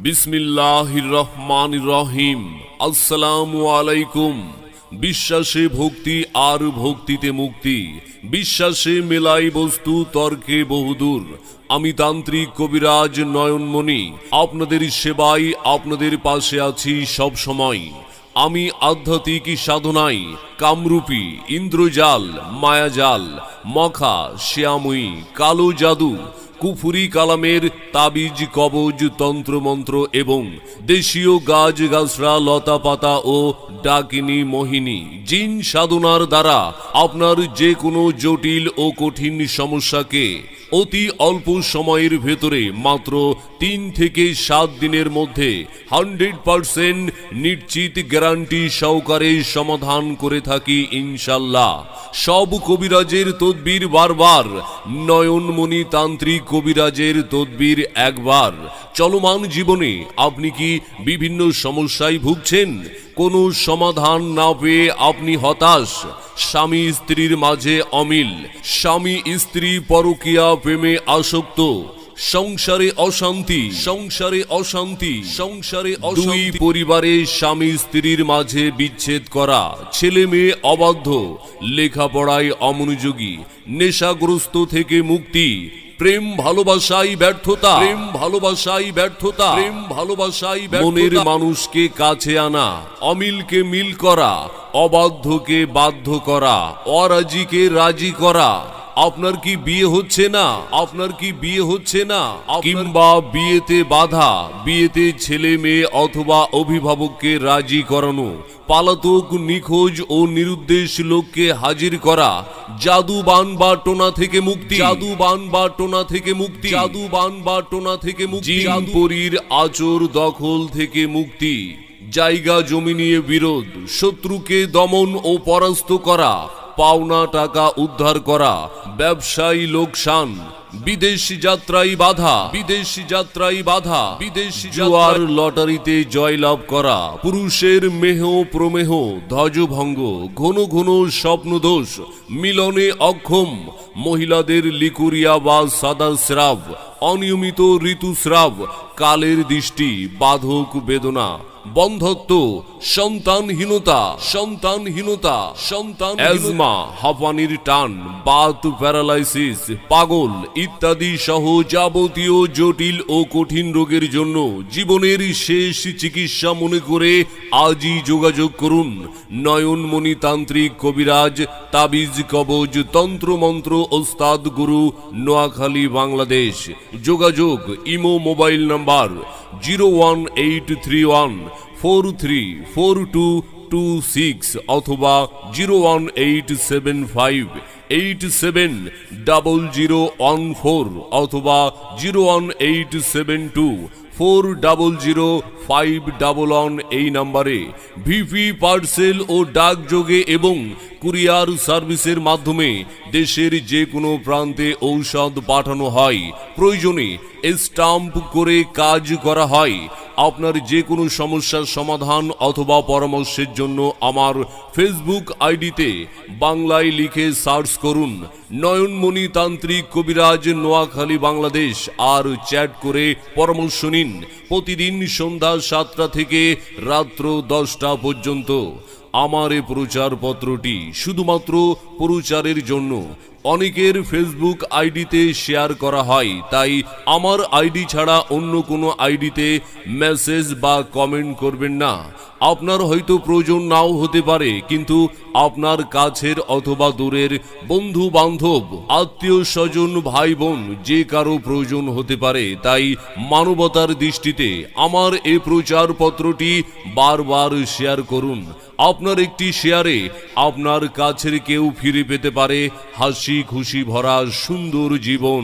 বিসমিল্লাহির রহমানির রহিম। আসসালামু আলাইকুম। বিশ্বাসে ভক্তি আর ভক্তিতে মুক্তি, বিশ্বাসে মেলাই বস্তু তর্কে বহুদূর। আমি তান্ত্রিক কবিরাজ নয়নমণি আপনাদের সেবায় আপনাদের পাশে আছি সব সময়। আমি আধ্যাত্মিক সাধনায় কামরূপী, ইন্দ্রজাল, মায়াজাল, মখা, শ্যাময়ী, কালো জাদু, কুফুরি কালামের তাবিজ, কবজ, তন্ত্রমন্ত্র এবং দেশীয় গাছ গাছরা, লতা পাতা ও ডাকিনী, মোহিনী, জিন সাধনার দ্বারা আপনার যে কোনো জটিল ও কঠিন সমস্যাকে অতি অল্প সময়ের ভেতরে মাত্র 3 থেকে 7 দিনের মধ্যে 100% নিশ্চিত গ্যারান্টি সহকারে সমাধান করে থাকি ইনশাল্লাহ। সব কবিরাজের তদবির বারবার, নয়নমণি তান্ত্রিক কবিরাজের তদবির একবার। চলমান জীবনে আপনি কি বিভিন্ন সমস্যায় ভুগছেন? কোনো সমাধান না পেয়ে আপনি হতাশ? স্বামী স্ত্রীর মাঝে অমিল, স্বামী স্ত্রী পরকীয়া প্রেমে আসক্ত, সংসারে অশান্তি, দুই পরিবারে স্বামী স্ত্রীর মাঝে বিচ্ছেদ করা, ছেলে মেয়ে অবাধ্য, লেখাপড়ায় অমনোযোগী, নেশাগ্রস্ত থেকে মুক্তি, প্রেম ভালোবাসায় ব্যর্থতা, মনের মানুষকে কাছে আনা, অমিলকে মিল করা, অবাধ্যকে বাধ্য করা, অরাজিকে রাজি করা। আপনার কি বিয়ে হচ্ছে না? কিংবা বিয়েতে বাধা, বিয়েতে ছেলে মেয়ে অথবা অভিভাবককে রাজি করানো, পালাতক, নিখোঁজ ও নিরুদ্দেশ লোককে হাজির করা, জাদুবান বা টোনা থেকে মুক্তি, জিন পরীর আচর দখল থেকে মুক্তি, জায়গা জমি নিয়ে বিরোধ, শত্রুকে দমন ও পরাস্ত করা, পাওনা টাকা উদ্ধার করা, ব্যবসায়ী লোকসান, বিদেশ যাত্রায় বাধা, জুয়ার লটারিতে জয়লাভ করা, পুরুষের মেহ প্রমেহ, ধ্বজভঙ্গ, ঘন ঘন স্বপ্নদোষ, মিলনে অক্ষম, মহিলাদের লিকুরিয়া বা সাদা স্রাব, অনিয়মিত ঋতুস্রাব, কালের দৃষ্টি, বাধক বেদনা, বন্ধ্যত্ব, সন্তানহীনতা, অ্যাজমা, হাঁপানির টান, বাত, প্যারালাইসিস, পাগল ইত্যাদি সহ যাবতীয় জটিল ও কঠিন রোগের জন্য জীবনের শেষ চিকিৎসা মনে করে আজই যোগাযোগ করুন। নয়নমণি তান্ত্রিক কবিরাজ, তাবিজ, কবজ, তন্ত্রমন্ত্র ওস্তাদ গুরু, নোয়াখালী, বাংলাদেশ। যোগাযোগ ইমো মোবাইল নাম্বার 01831434226 অথবা 01875870014 অথবা 01872400511 এই নম্বরে ভিপি পার্সেল ও ডাকযোগে এবং কুরিয়ার সার্ভিসের মাধ্যমে দেশের যে কোনো প্রান্তে ঔষধ পাঠানো হয়। প্রয়োজনে স্টাম্প করে কাজ করা হয়। আপনার যে কোনো সমস্যার সমাধান অথবা পরামর্শের জন্য আমার ফেসবুক আইডিতে বাংলায় লিখে সার্চ করুন নয়নমণি তান্ত্রিক কবিরাজ, নোয়াখালী, বাংলাদেশ, আর চ্যাট করে পরামর্শ নিন। প্রতিদিন সন্ধ্যা 7টা থেকে রাত্র 10টা পর্যন্ত। আমার এই প্রচারপত্রটি শুধুমাত্র প্রচারের জন্য। অনেকের ফেসবুক আইডিতে শেয়ার করা হয়, তাই আমার আইডি ছাড়া অন্য কোনো আইডিতে মেসেজ বা কমেন্ট করবেন না। আপনার হয়তো প্রয়োজন নাও হতে পারে, কিন্তু আপনার কাছের অথবা দূরের বন্ধু বান্ধব, আত্মীয় স্বজন, ভাই বোন যে কারো প্রয়োজন হতে পারে। তাই মানবতার দৃষ্টিতে আমার এই প্রচারপত্রটি বারবার শেয়ার করুন। আপনার একটি শেয়ারে আপনার কাছের কেউ ফিরে পেতে পারে হাসি খুশি ভরা সুন্দর জীবন।